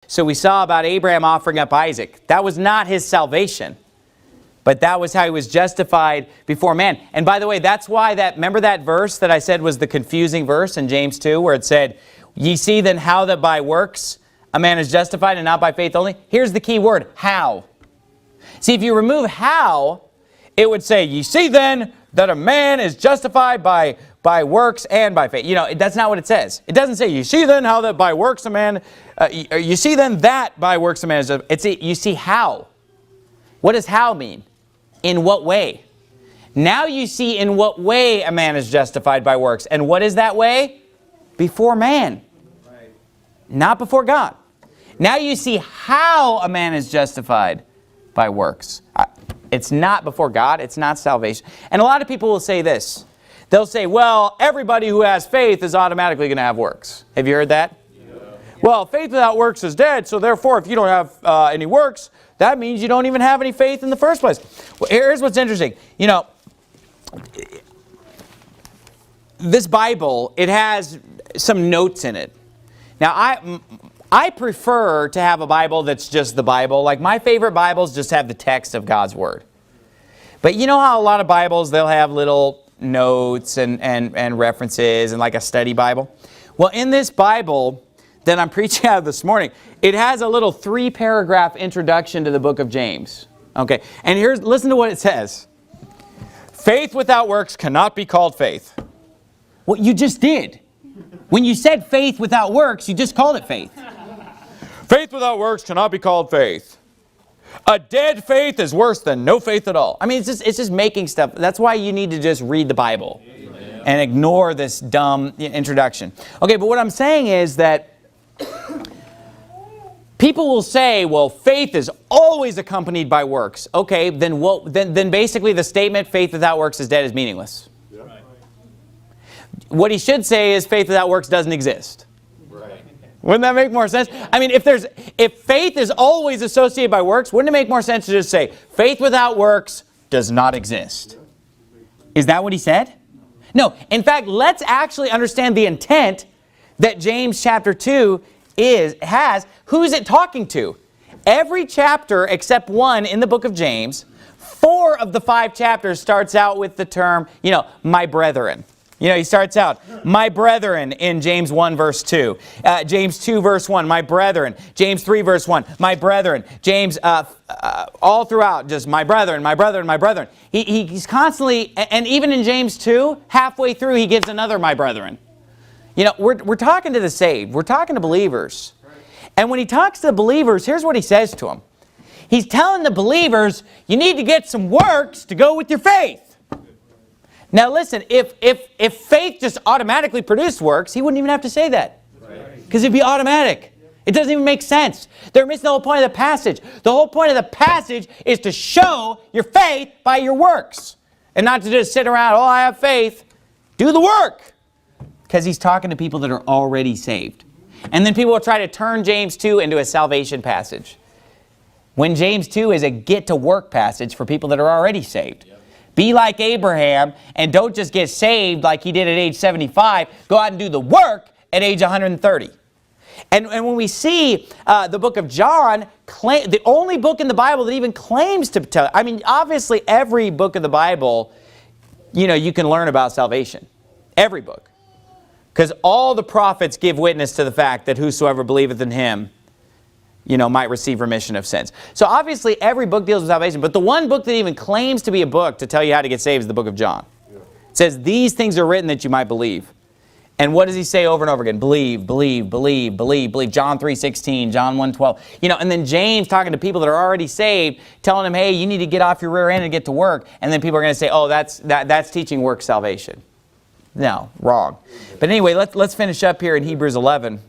So we saw about Abraham offering up Isaac. That was not his salvation. But that was how he was justified before man. And by the way, that's why remember that verse that I said was the confusing verse in James 2 where it said, ye see then how that by works a man is justified and not by faith only? Here's the key word, how. See, if you remove how, it would say, ye see then that a man is justified by works and by faith. You know, that's not what it says. It doesn't say, you see then how that by works a man, you see then that by works a man is justified. It's you see how. What does how mean? In what way? Now you see in what way a man is justified by works. And what is that way? Before man. Right. Not before God. Now you see how a man is justified by works. It's not before God. It's not salvation. And a lot of people will say this. They'll say, well, everybody who has faith is automatically going to have works. Have you heard that? Yeah. Well, faith without works is dead, so therefore if you don't have any works, that means you don't even have any faith in the first place. Well, here's what's interesting. You know, this Bible, it has some notes in it. Now, I prefer to have a Bible that's just the Bible. Like my favorite Bibles just have the text of God's Word. But you know how a lot of Bibles, they'll have little notes and references and like a study Bible? Well, in this Bible that I'm preaching out of this morning, it has a little 3-paragraph introduction to the book of James. Okay, and listen to what it says. Faith without works cannot be called faith. Well, you just did. When you said faith without works, you just called it faith. Faith without works cannot be called faith. A dead faith is worse than no faith at all. I mean, it's just making stuff. That's why you need to just read the Bible and ignore this dumb introduction. Okay, but what I'm saying is that people will say, well, faith is always accompanied by works. Okay, then basically the statement faith without works is dead is meaningless. Yeah. What he should say is faith without works doesn't exist. Right. Wouldn't that make more sense? I mean, if faith is always associated by works, wouldn't it make more sense to just say faith without works does not exist? Is that what he said? No. In fact, let's actually understand the intent that James chapter 2 has. Who's it talking to? Every chapter except one in the book of James, 4 of the 5 chapters starts out with the term, my brethren. He starts out, my brethren in James 1 verse 2. James 2 verse 1, my brethren. James 3 verse 1, my brethren. James, all throughout, just my brethren, my brethren, my brethren. He's constantly, and even in James 2, halfway through, he gives another my brethren. We're talking to the saved. We're talking to believers. And when he talks to the believers, here's what he says to them. He's telling the believers, you need to get some works to go with your faith. Now listen, if faith just automatically produced works, he wouldn't even have to say that. Because it'd be automatic. It doesn't even make sense. They're missing the whole point of the passage. The whole point of the passage is to show your faith by your works. And not to just sit around, I have faith. Do the work. Because he's talking to people that are already saved. And then people will try to turn James 2 into a salvation passage. When James 2 is a get-to-work passage for people that are already saved. Yep. Be like Abraham and don't just get saved like he did at age 75. Go out and do the work at age 130. And when we see the book of John, the only book in the Bible that even claims to tell, I mean, obviously every book of the Bible, you can learn about salvation. Every book. Because all the prophets give witness to the fact that whosoever believeth in him, might receive remission of sins. So obviously every book deals with salvation, but the one book that even claims to be a book to tell you how to get saved is the book of John. Yeah. It says, these things are written that you might believe. And what does he say over and over again? Believe, believe, believe, believe, believe. John 3:16, John 1:12. And then James talking to people that are already saved, telling them, hey, you need to get off your rear end and get to work. And then people are going to say, oh, that's teaching work salvation. No, wrong. But anyway, let's finish up here in Hebrews 11.